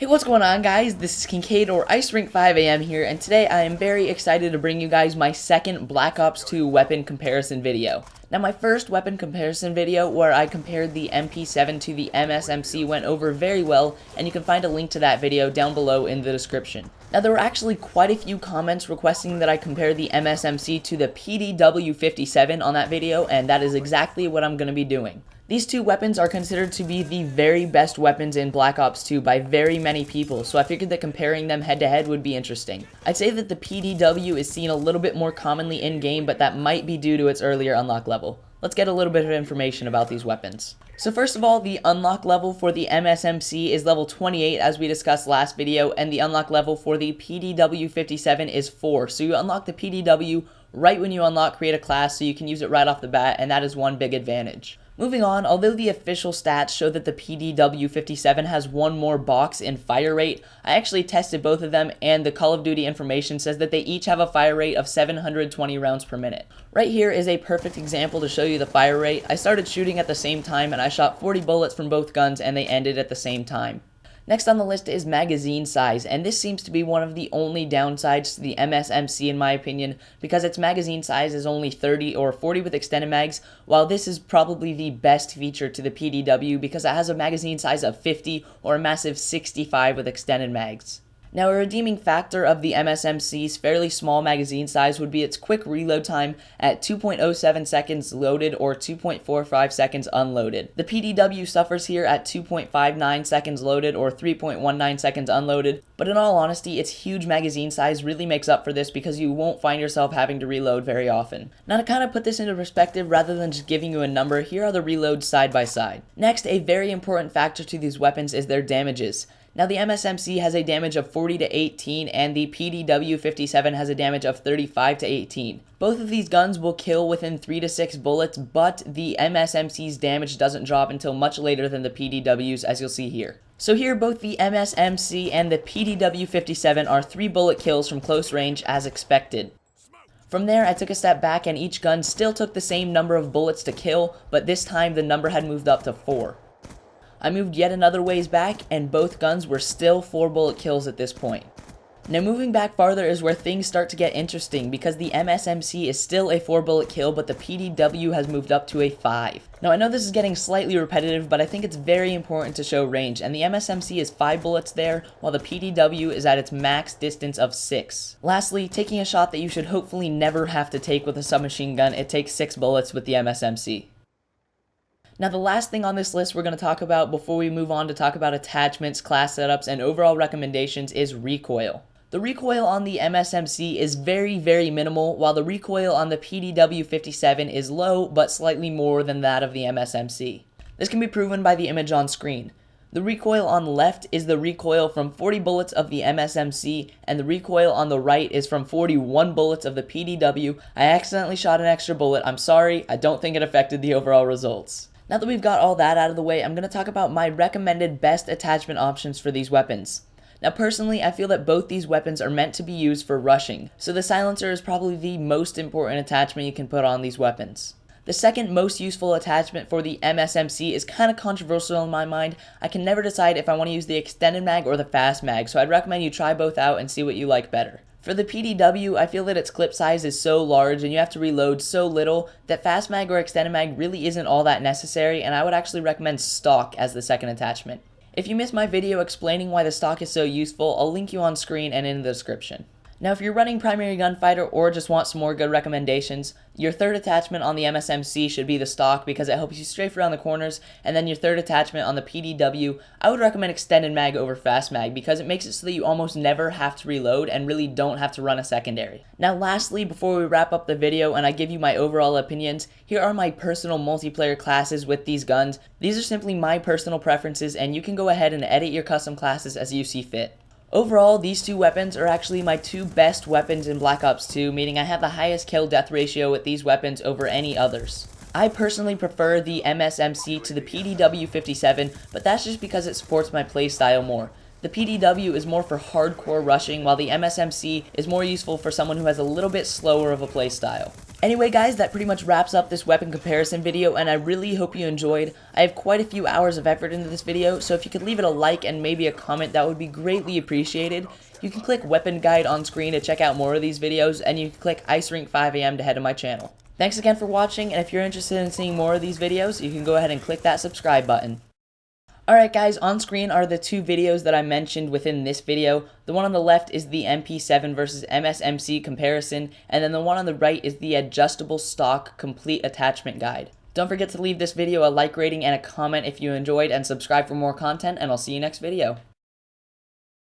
What's going on, guys? This is Kincaid or Ice Rink 5 AM here, and today I am very excited to bring you guys my second Black Ops 2 weapon comparison video. Now, my first weapon comparison video where I compared the MP7 to the MSMC went over very well, and you can find a link to that video down below in the description. Now, there were actually quite a few comments requesting that I compare the MSMC to the PDW-57 on that video, and that is exactly what I'm going to be doing. These two weapons are considered to be the very best weapons in Black Ops 2 by very many people, so I figured that comparing them head to head would be interesting. I'd say that the PDW is seen a little bit more commonly in-game, but that might be due to its earlier unlock level. Let's get a little bit of information about these weapons. So first of all, the unlock level for the MSMC is level 28 as we discussed last video, and the unlock level for the PDW-57 is 4. So you unlock the PDW right when you unlock Create a Class, so you can use it right off the bat, and that is one big advantage. Moving on, although the official stats show that the PDW-57 has one more box in fire rate, I actually tested both of them, and the Call of Duty information says that they each have a fire rate of 720 rounds per minute. Right here is a perfect example to show you the fire rate. I started shooting at the same time, and I shot 40 bullets from both guns, and they ended at the same time. Next on the list is magazine size, and this seems to be one of the only downsides to the MSMC in my opinion, because its magazine size is only 30 or 40 with extended mags, while this is probably the best feature to the PDW because it has a magazine size of 50 or a massive 65 with extended mags. Now, a redeeming factor of the MSMC's fairly small magazine size would be its quick reload time at 2.07 seconds loaded or 2.45 seconds unloaded. The PDW suffers here at 2.59 seconds loaded or 3.19 seconds unloaded, but in all honesty, its huge magazine size really makes up for this because you won't find yourself having to reload very often. Now, to kind of put this into perspective rather than just giving you a number, here are the reloads side by side. Next, a very important factor to these weapons is their damages. Now, the MSMC has a damage of 40 to 18, and the PDW-57 has a damage of 35 to 18. Both of these guns will kill within 3 to 6 bullets, but the MSMC's damage doesn't drop until much later than the PDW's, as you'll see here. So here, both the MSMC and the PDW-57 are 3 bullet kills from close range as expected. From there, I took a step back, and each gun still took the same number of bullets to kill, but this time the number had moved up to 4. I moved yet another ways back, and both guns were still 4 bullet kills at this point. Now, moving back farther is where things start to get interesting, because the MSMC is still a 4 bullet kill, but the PDW has moved up to a 5. Now, I know this is getting slightly repetitive, but I think it's very important to show range, and the MSMC is 5 bullets there, while the PDW is at its max distance of 6. Lastly, taking a shot that you should hopefully never have to take with a submachine gun, it takes 6 bullets with the MSMC. Now, the last thing on this list we're going to talk about before we move on to talk about attachments, class setups, and overall recommendations is recoil. The recoil on the MSMC is very, very minimal, while the recoil on the PDW-57 is low, but slightly more than that of the MSMC. This can be proven by the image on screen. The recoil on the left is the recoil from 40 bullets of the MSMC, and the recoil on the right is from 41 bullets of the PDW. I accidentally shot an extra bullet. I'm sorry, I don't think it affected the overall results. Now that we've got all that out of the way, I'm going to talk about my recommended best attachment options for these weapons. Now, personally, I feel that both these weapons are meant to be used for rushing, so the silencer is probably the most important attachment you can put on these weapons. The second most useful attachment for the MSMC is kind of controversial in my mind. I can never decide if I want to use the extended mag or the fast mag, so I'd recommend you try both out and see what you like better. For the PDW, I feel that its clip size is so large and you have to reload so little that fast mag or extended mag really isn't all that necessary, and I would actually recommend stock as the second attachment. If you missed my video explaining why the stock is so useful, I'll link you on screen and in the description. Now, if you're running primary gunfighter or just want some more good recommendations, your third attachment on the MSMC should be the stock because it helps you strafe around the corners, and then your third attachment on the PDW, I would recommend extended mag over fast mag because it makes it so that you almost never have to reload and really don't have to run a secondary. Now, lastly, before we wrap up the video and I give you my overall opinions, here are my personal multiplayer classes with these guns. These are simply my personal preferences, and you can go ahead and edit your custom classes as you see fit. Overall, these two weapons are actually my two best weapons in Black Ops 2, meaning I have the highest kill-death ratio with these weapons over any others. I personally prefer the MSMC to the PDW-57, but that's just because it supports my playstyle more. The PDW is more for hardcore rushing, while the MSMC is more useful for someone who has a little bit slower of a playstyle. Anyway guys, that pretty much wraps up this weapon comparison video, and I really hope you enjoyed. I have quite a few hours of effort into this video, so if you could leave it a like and maybe a comment, that would be greatly appreciated. You can click weapon guide on screen to check out more of these videos, and you can click Ice Rink 5 AM to head to my channel. Thanks again for watching, and if you're interested in seeing more of these videos, you can go ahead and click that subscribe button. Alright guys, on screen are the two videos that I mentioned within this video. The one on the left is the MP7 versus MSMC comparison, and then the one on the right is the adjustable stock complete attachment guide. Don't forget to leave this video a like rating and a comment if you enjoyed, and subscribe for more content, and I'll see you next video.